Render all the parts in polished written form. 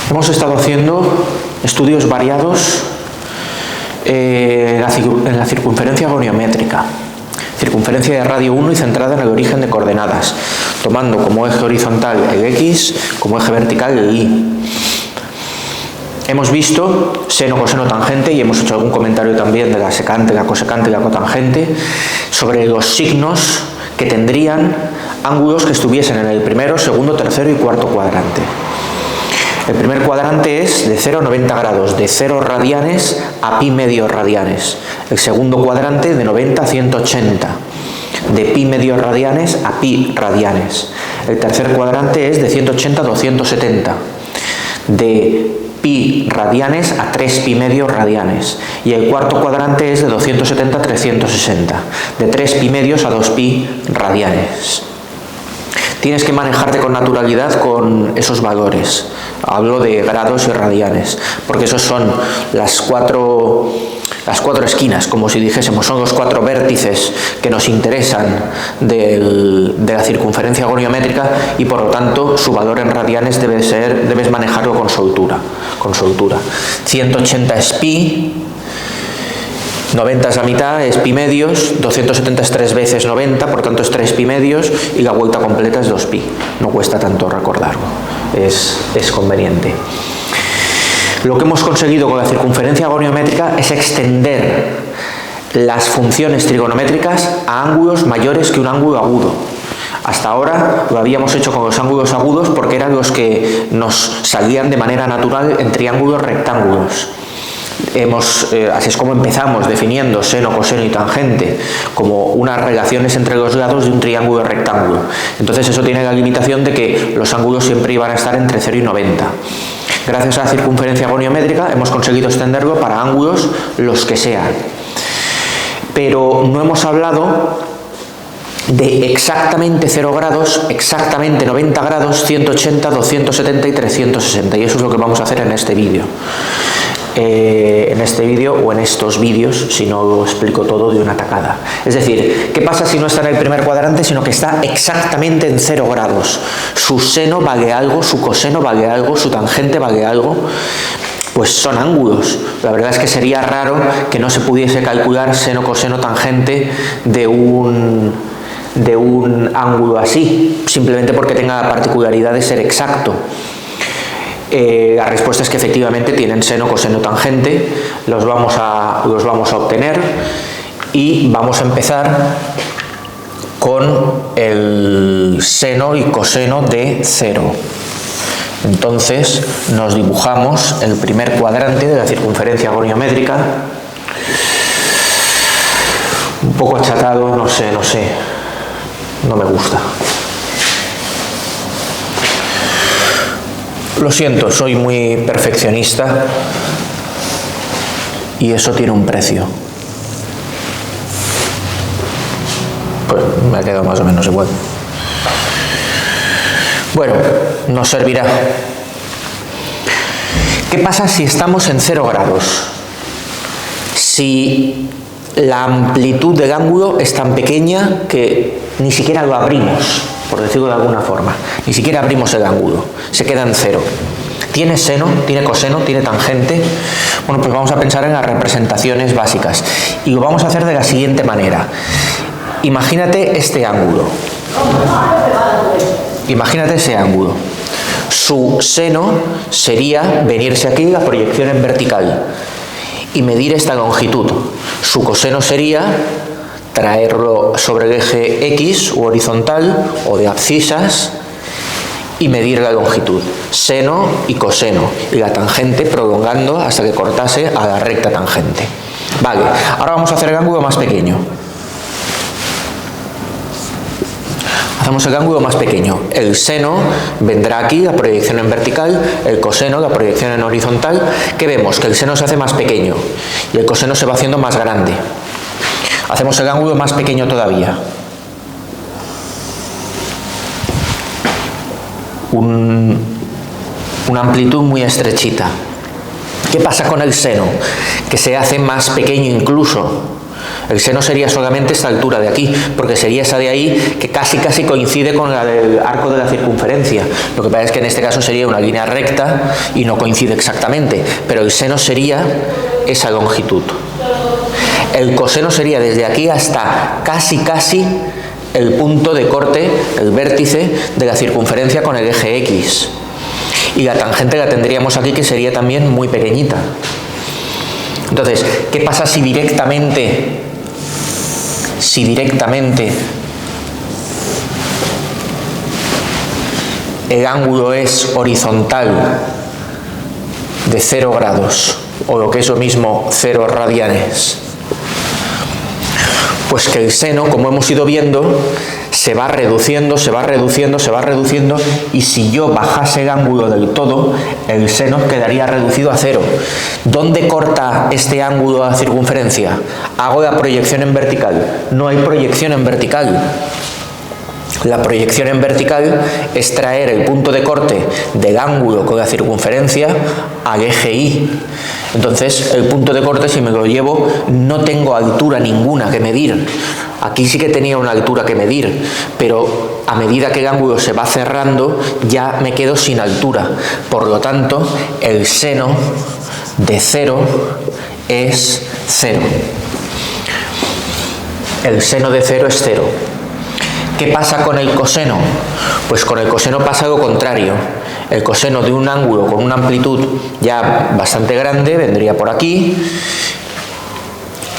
Hemos estado haciendo estudios variados en la circunferencia goniométrica, circunferencia de radio 1 y centrada en el origen de coordenadas, tomando como eje horizontal el X, como eje vertical el Y. Hemos visto seno, coseno, tangente y hemos hecho algún comentario también de la secante, la cosecante y la cotangente sobre los signos que tendrían ángulos que estuviesen en el primero, segundo, tercero y cuarto cuadrante. El primer cuadrante es de 0 a 90 grados, de 0 radianes a pi medio radianes. El segundo cuadrante de 90 a 180, de pi medio radianes a pi radianes. El tercer cuadrante es de 180 a 270, de pi radianes a 3 pi medio radianes. Y el cuarto cuadrante es de 270 a 360, de 3 pi medios a 2 pi radianes. Tienes que manejarte con naturalidad con esos valores. Hablo de grados y radianes, porque esos son las cuatro esquinas, como si dijésemos, son los 4 vértices que nos interesan de la circunferencia goniométrica y por lo tanto su valor en radianes debes manejarlo con soltura. 180 es pi, 90 es la mitad, es pi medios, 270 es 3 veces 90, por tanto es 3 pi medios y la vuelta completa es 2 pi. No cuesta tanto recordarlo, es conveniente. Lo que hemos conseguido con la circunferencia goniométrica es extender las funciones trigonométricas a ángulos mayores que un ángulo agudo. Hasta ahora lo habíamos hecho con los ángulos agudos porque eran los que nos salían de manera natural en triángulos rectángulos. Así es como empezamos definiendo seno, coseno y tangente como unas relaciones entre los lados de un triángulo rectángulo. Entonces eso tiene la limitación de que los ángulos siempre iban a estar entre 0 y 90. Gracias a la circunferencia goniométrica hemos conseguido extenderlo para ángulos los que sean. Pero no hemos hablado de exactamente 0 grados, exactamente 90 grados, 180, 270 y 360. Y eso es lo que vamos a hacer en este vídeo. En este vídeo o en estos vídeos, si no lo explico todo de una tacada. Es decir, ¿qué pasa si no está en el primer cuadrante, sino que está exactamente en 0 grados? Su seno vale algo, su coseno vale algo, su tangente vale algo. Pues son ángulos. La verdad es que sería raro que no se pudiese calcular seno, coseno, tangente de un ángulo así, simplemente porque tenga la particularidad de ser exacto. La respuesta es que efectivamente tienen seno, coseno, tangente, los vamos a obtener y vamos a empezar con el seno y coseno de 0. Entonces nos dibujamos el primer cuadrante de la circunferencia goniométrica, un poco achatado, no sé, no me gusta. Lo siento, soy muy perfeccionista y eso tiene un precio. Pues me ha quedado más o menos igual. Bueno, nos servirá. ¿Qué pasa si estamos en 0 grados? Si la amplitud del ángulo es tan pequeña que ni siquiera lo abrimos, por decirlo de alguna forma, ni siquiera abrimos el ángulo, se queda en 0. ¿Tiene seno? ¿Tiene coseno? ¿Tiene tangente? Bueno, pues vamos a pensar en las representaciones básicas y lo vamos a hacer de la siguiente manera. Imagínate este ángulo. Imagínate ese ángulo. Su seno sería venirse aquí, la proyección en vertical, y medir esta longitud. Su coseno sería traerlo sobre el eje X u horizontal o de abscisas y medir la longitud, seno y coseno, y la tangente prolongando hasta que cortase a la recta tangente. Vale, ahora vamos a hacer el ángulo más pequeño. Hacemos el ángulo más pequeño. El seno vendrá aquí, la proyección en vertical, el coseno, la proyección en horizontal. ¿Qué vemos? Que el seno se hace más pequeño y el coseno se va haciendo más grande. Hacemos el ángulo más pequeño todavía. Una amplitud muy estrechita. ¿Qué pasa con el seno? Que se hace más pequeño incluso. El seno sería solamente esta altura de aquí, porque sería esa de ahí que casi coincide con la del arco de la circunferencia. Lo que pasa es que en este caso sería una línea recta y no coincide exactamente, pero el seno sería esa longitud. El coseno sería desde aquí hasta casi el punto de corte, el vértice de la circunferencia con el eje X. Y la tangente la tendríamos aquí, que sería también muy pequeñita. Entonces, ¿qué pasa si directamente el ángulo es horizontal de 0 grados, o lo que es lo mismo 0 radianes? Pues que el seno, como hemos ido viendo, se va reduciendo, y si yo bajase el ángulo del todo, el seno quedaría reducido a 0. ¿Dónde corta este ángulo a circunferencia? Hago la proyección en vertical. No hay proyección en vertical. La proyección en vertical es traer el punto de corte del ángulo con la circunferencia al eje Y. Entonces, el punto de corte, si me lo llevo, no tengo altura ninguna que medir. Aquí sí que tenía una altura que medir, pero a medida que el ángulo se va cerrando, ya me quedo sin altura. Por lo tanto, el seno de 0 es 0. El seno de 0 es 0. ¿Qué pasa con el coseno? Pues con el coseno pasa lo contrario. El coseno de un ángulo con una amplitud ya bastante grande vendría por aquí.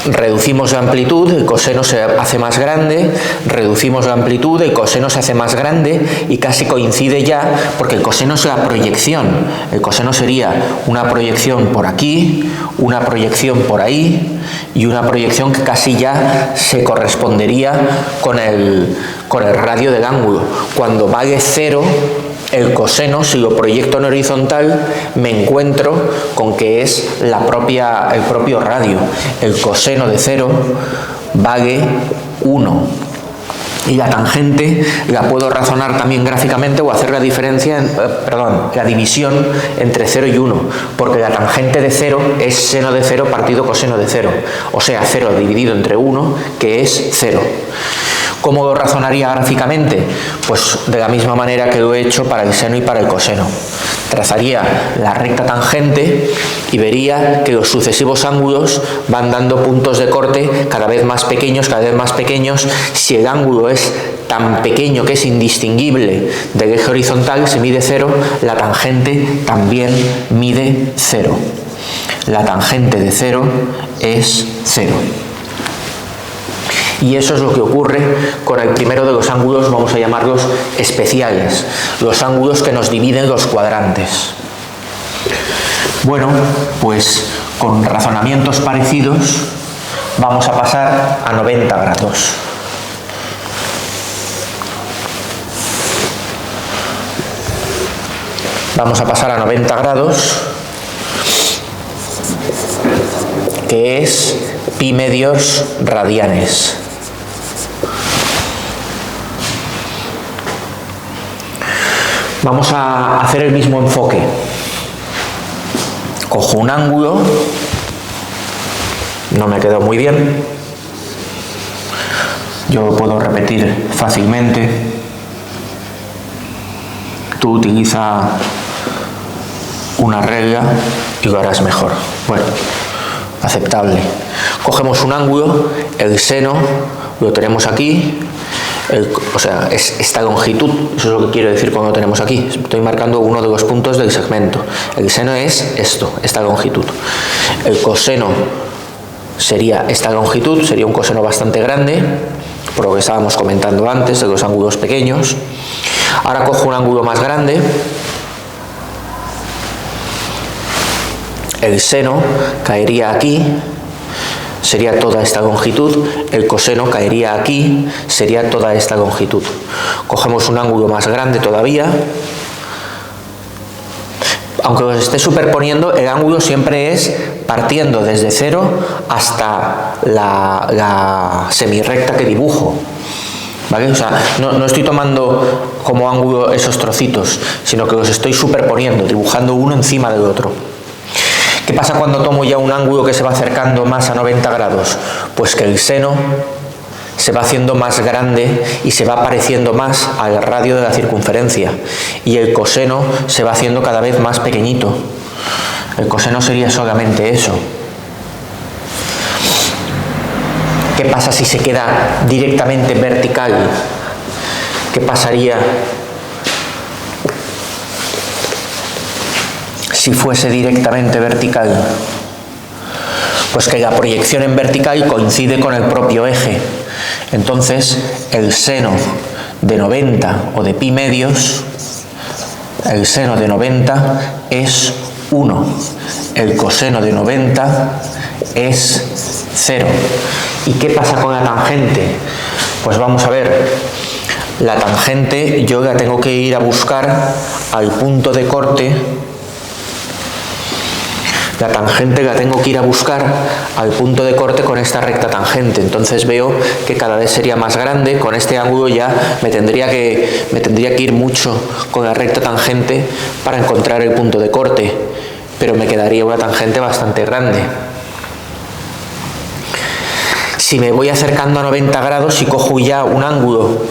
Reducimos la amplitud, el coseno se hace más grande, reducimos la amplitud, el coseno se hace más grande y casi coincide ya, porque el coseno es la proyección. El coseno sería una proyección por aquí, una proyección por ahí y una proyección que casi ya se correspondería con el radio del ángulo. Cuando vale 0, el coseno, si lo proyecto en horizontal, me encuentro con que es el propio radio. El coseno de 0 vale 1. Y la tangente la puedo razonar también gráficamente o hacer la división entre 0 y 1, porque la tangente de 0 es seno de 0 partido coseno de 0, o sea, 0 dividido entre 1, que es 0. ¿Cómo lo razonaría gráficamente? Pues de la misma manera que lo he hecho para el seno y para el coseno. Trazaría la recta tangente y vería que los sucesivos ángulos van dando puntos de corte cada vez más pequeños. Si el ángulo es tan pequeño que es indistinguible del eje horizontal, se mide 0, la tangente también mide 0. La tangente de 0 es 0. Y eso es lo que ocurre con el primero de los ángulos, vamos a llamarlos especiales, los ángulos que nos dividen los cuadrantes. Bueno, pues con razonamientos parecidos vamos a pasar a 90 grados. Vamos a pasar a 90 grados, que es pi medios radianes. Vamos a hacer el mismo enfoque. Cojo un ángulo, no me quedó muy bien, yo lo puedo repetir fácilmente. Tú utiliza una regla y lo harás mejor. Bueno, aceptable. Cogemos un ángulo, el seno lo tenemos aquí, o sea, es esta longitud, eso es lo que quiero decir cuando lo tenemos aquí. Estoy marcando uno de los puntos del segmento. El seno es esto, esta longitud. El coseno sería esta longitud, sería un coseno bastante grande, por lo que estábamos comentando antes de los ángulos pequeños. Ahora cojo un ángulo más grande. El seno caería aquí, sería toda esta longitud, el coseno caería aquí, sería toda esta longitud. Cogemos un ángulo más grande todavía. Aunque os esté superponiendo, el ángulo siempre es partiendo desde 0 hasta la semirrecta que dibujo. ¿Vale? O sea, no estoy tomando como ángulo esos trocitos, sino que los estoy superponiendo, dibujando uno encima del otro. ¿Qué pasa cuando tomo ya un ángulo que se va acercando más a 90 grados? Pues que el seno se va haciendo más grande y se va pareciendo más al radio de la circunferencia, y el coseno se va haciendo cada vez más pequeñito. El coseno sería solamente eso. ¿Qué pasa si se queda directamente vertical? ¿Qué pasaría si fuese directamente vertical? Pues que la proyección en vertical coincide con el propio eje. Entonces, el seno de 90 o de pi medios, el seno de 90 es 1. El coseno de 90 es 0. ¿Y qué pasa con la tangente? Pues vamos a ver. La tangente yo la tengo que ir a buscar al punto de corte. La tangente la tengo que ir a buscar al punto de corte con esta recta tangente. Entonces veo que cada vez sería más grande. Con este ángulo ya me tendría que ir mucho con la recta tangente para encontrar el punto de corte, pero me quedaría una tangente bastante grande. Si me voy acercando a 90 grados y cojo ya un ángulo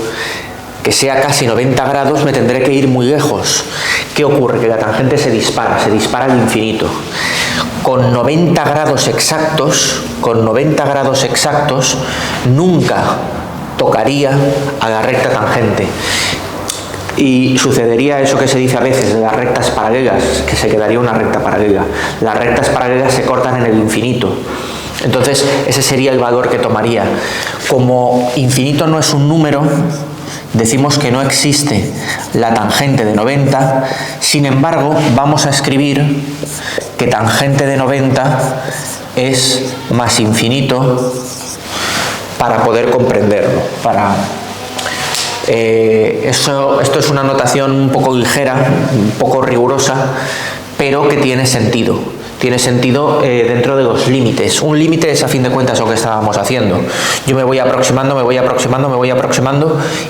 que sea casi 90 grados, me tendré que ir muy lejos. ¿Qué ocurre? Que la tangente se dispara al infinito. Con 90 grados exactos, nunca tocaría a la recta tangente. Y sucedería eso que se dice a veces de las rectas paralelas, que se quedaría una recta paralela. Las rectas paralelas se cortan en el infinito. Entonces, ese sería el valor que tomaría. Como infinito no es un número, decimos que no existe la tangente de 90, sin embargo, vamos a escribir que tangente de 90 es más infinito para poder comprenderlo. Esto es una notación un poco ligera, un poco rigurosa, pero que tiene sentido. Tiene sentido dentro de los límites. Un límite es, a fin de cuentas, lo que estábamos haciendo. Yo me voy aproximando,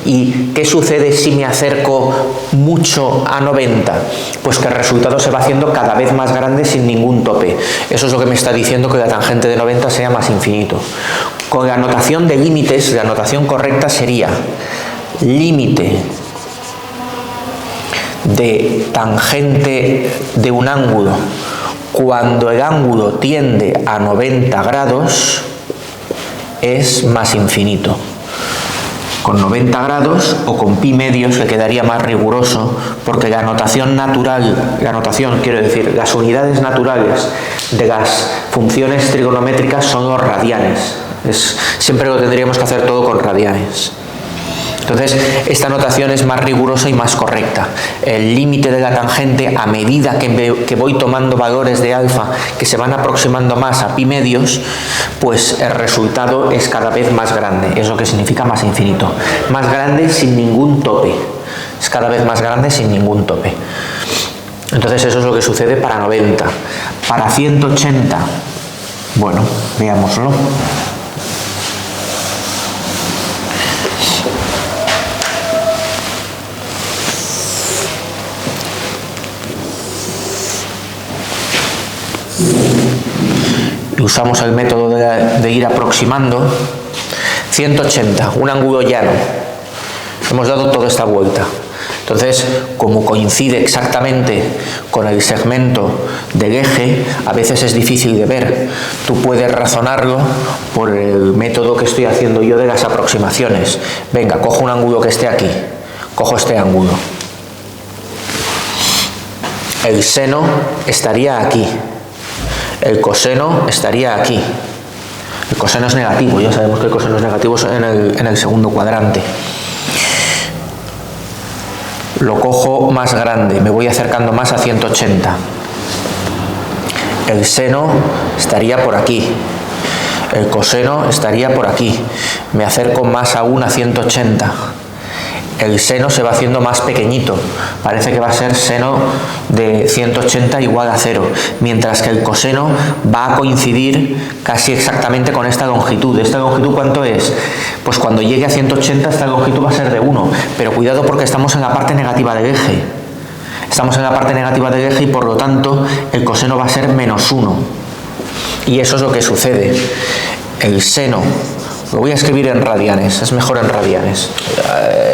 ¿y qué sucede si me acerco mucho a 90? Pues que el resultado se va haciendo cada vez más grande sin ningún tope. Eso es lo que me está diciendo que la tangente de 90 sea más infinito. Con la notación de límites, la notación correcta sería límite de tangente de un ángulo cuando el ángulo tiende a 90 grados es más infinito. Con 90 grados o con pi medios, que quedaría más riguroso, porque la notación natural, las unidades naturales de las funciones trigonométricas son los radianes. Siempre lo tendríamos que hacer todo con radianes. Entonces, esta notación es más rigurosa y más correcta. El límite de la tangente, a medida que voy tomando valores de alfa que se van aproximando más a pi medios, pues el resultado es cada vez más grande. Es lo que significa más infinito. Más grande sin ningún tope. Es cada vez más grande sin ningún tope. Entonces, eso es lo que sucede para 90. Para 180, bueno, veámoslo. Usamos el método de ir aproximando. 180, un ángulo llano. Hemos dado toda esta vuelta. Entonces, como coincide exactamente con el segmento del eje, a veces es difícil de ver. Tú puedes razonarlo por el método que estoy haciendo yo de las aproximaciones. Venga, cojo un ángulo que esté aquí. Cojo este ángulo. El seno estaría aquí. El coseno estaría aquí. El coseno es negativo, ya sabemos que el coseno es negativo en el segundo cuadrante. Lo cojo más grande, me voy acercando más a 180. El seno estaría por aquí. El coseno estaría por aquí. Me acerco más aún a 180. El seno se va haciendo más pequeñito, parece que va a ser seno de 180 igual a 0, mientras que el coseno va a coincidir casi exactamente con esta longitud. ¿Esta longitud cuánto es? Pues cuando llegue a 180 esta longitud va a ser de 1, pero cuidado porque estamos en la parte negativa del eje. Estamos en la parte negativa del eje y por lo tanto el coseno va a ser -1. Y eso es lo que sucede. El seno, lo voy a escribir en radianes, es mejor en radianes.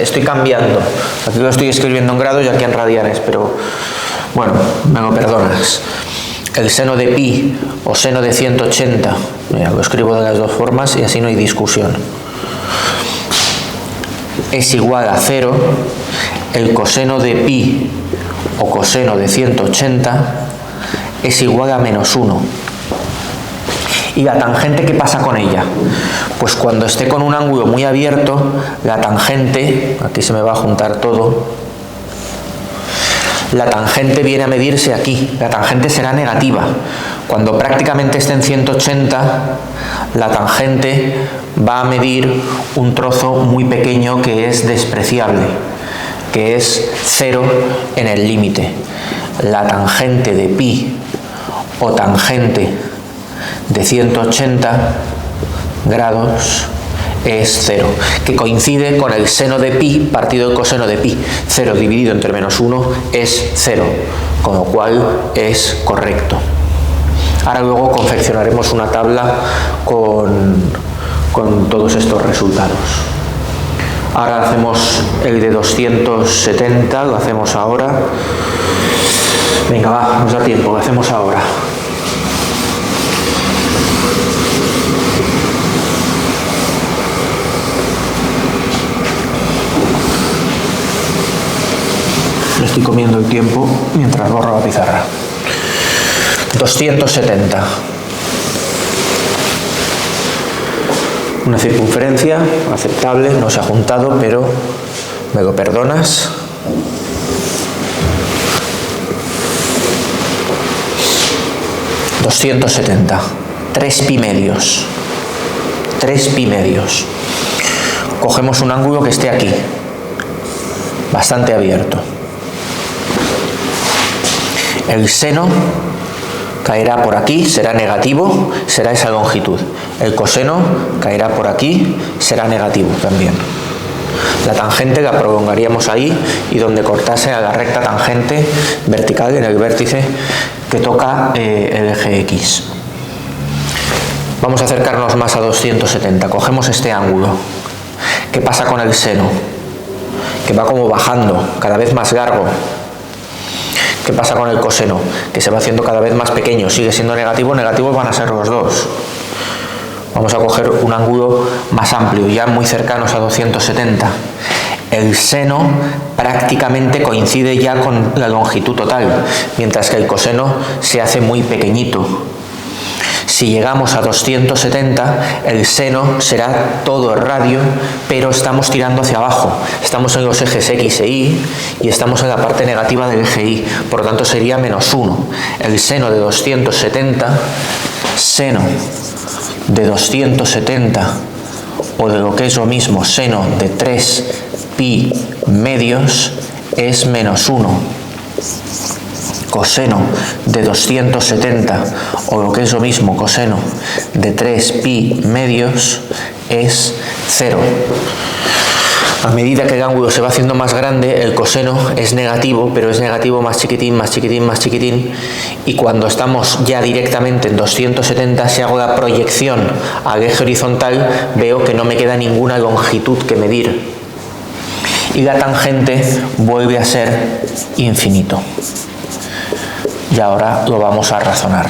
Estoy cambiando, aquí lo estoy escribiendo en grados y aquí en radianes, pero bueno, me lo perdonas. El seno de pi o seno de 180, mira, lo escribo de las dos formas y así no hay discusión, es igual a 0. El coseno de pi o coseno de 180 es igual a -1. ¿Y la tangente qué pasa con ella? Pues cuando esté con un ángulo muy abierto, la tangente, aquí se me va a juntar todo, la tangente viene a medirse aquí, la tangente será negativa. Cuando prácticamente esté en 180, la tangente va a medir un trozo muy pequeño que es despreciable, que es 0 en el límite. La tangente de pi o tangente de 180 grados es 0, que coincide con el seno de pi partido el coseno de pi. 0 dividido entre -1 es 0, con lo cual es correcto. Ahora luego confeccionaremos una tabla con todos estos resultados. Ahora hacemos el de 270, lo hacemos ahora. Venga, va, nos da tiempo, lo hacemos ahora. Estoy comiendo el tiempo mientras borro la pizarra. 270. Una circunferencia aceptable, no se ha juntado, pero me lo perdonas. ...270... 3 pi medios... 3 pi medios... Cogemos un ángulo que esté aquí... bastante abierto... El seno caerá por aquí, será negativo, será esa longitud. El coseno caerá por aquí, será negativo también. La tangente la prolongaríamos ahí y donde cortase a la recta tangente vertical en el vértice que toca el eje X. Vamos a acercarnos más a 270. Cogemos este ángulo. ¿Qué pasa con el seno? Que va como bajando, cada vez más largo. ¿Qué pasa con el coseno? Que se va haciendo cada vez más pequeño, sigue siendo negativo, negativos van a ser los dos. Vamos a coger un ángulo más amplio, ya muy cercanos a 270. El seno prácticamente coincide ya con la longitud total, mientras que el coseno se hace muy pequeñito. Si llegamos a 270, el seno será todo el radio, pero estamos tirando hacia abajo. Estamos en los ejes X e Y y estamos en la parte negativa del eje Y. Por lo tanto, sería -1. El seno de 270, seno de 270, o de lo que es lo mismo, seno de 3 pi medios, es -1. Coseno de 270, o lo que es lo mismo, coseno de 3 pi medios, es 0. A medida que el ángulo se va haciendo más grande, el coseno es negativo, pero es negativo más chiquitín, más chiquitín, más chiquitín, y cuando estamos ya directamente en 270, si hago la proyección al eje horizontal, veo que no me queda ninguna longitud que medir, y la tangente vuelve a ser infinito. Y ahora lo vamos a razonar.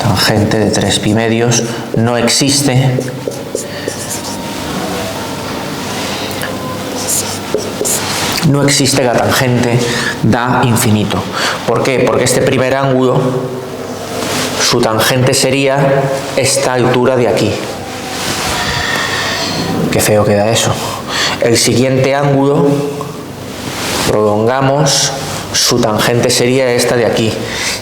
Tangente de 3 pi medios no existe. No existe la tangente da infinito. ¿Por qué? Porque este primer ángulo, su tangente sería esta altura de aquí. Qué feo queda eso. El siguiente ángulo, prolongamos, su tangente sería esta de aquí.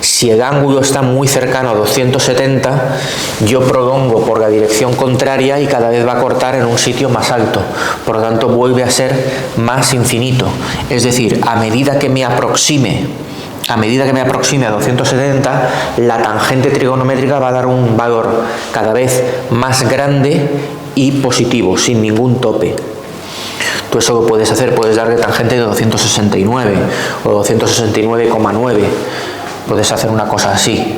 Si el ángulo está muy cercano a 270, yo prolongo por la dirección contraria y cada vez va a cortar en un sitio más alto. Por lo tanto, vuelve a ser más infinito. Es decir, a medida que me aproxime a 270, la tangente trigonométrica va a dar un valor cada vez más grande y positivo, sin ningún tope. Tú eso lo puedes hacer, puedes darle tangente de 269 o 269,9. Puedes hacer una cosa así.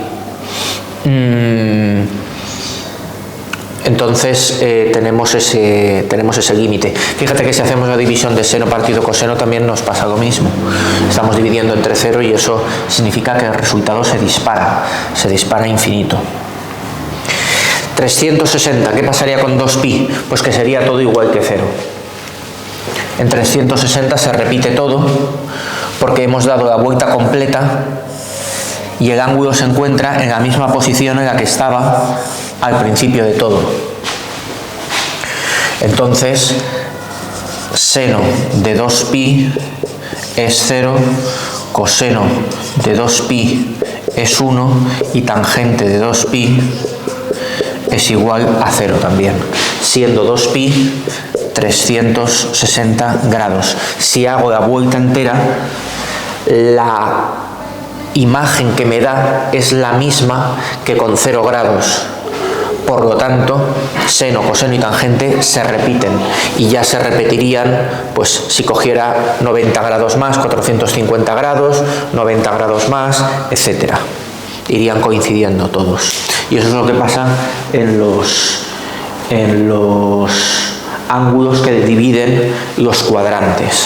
Entonces tenemos ese límite. Fíjate que si hacemos la división de seno partido coseno también nos pasa lo mismo. Estamos dividiendo entre 0 y eso significa que el resultado se dispara infinito. 360, ¿qué pasaría con 2pi? Pues que sería todo igual que 0. En 360 se repite todo porque hemos dado la vuelta completa y el ángulo se encuentra en la misma posición en la que estaba al principio de todo. Entonces, seno de 2pi es 0, coseno de 2pi es 1 y tangente de 2pi es igual a 0 también, siendo 2pi 360 grados. Si hago la vuelta entera, la imagen que me da es la misma que con 0 grados. Por lo tanto, seno, coseno y tangente se repiten y ya se repetirían, pues si cogiera 90 grados más, 450 grados, 90 grados más, etcétera. Irían coincidiendo todos. Y eso es lo que pasa en los ángulos que dividen los cuadrantes.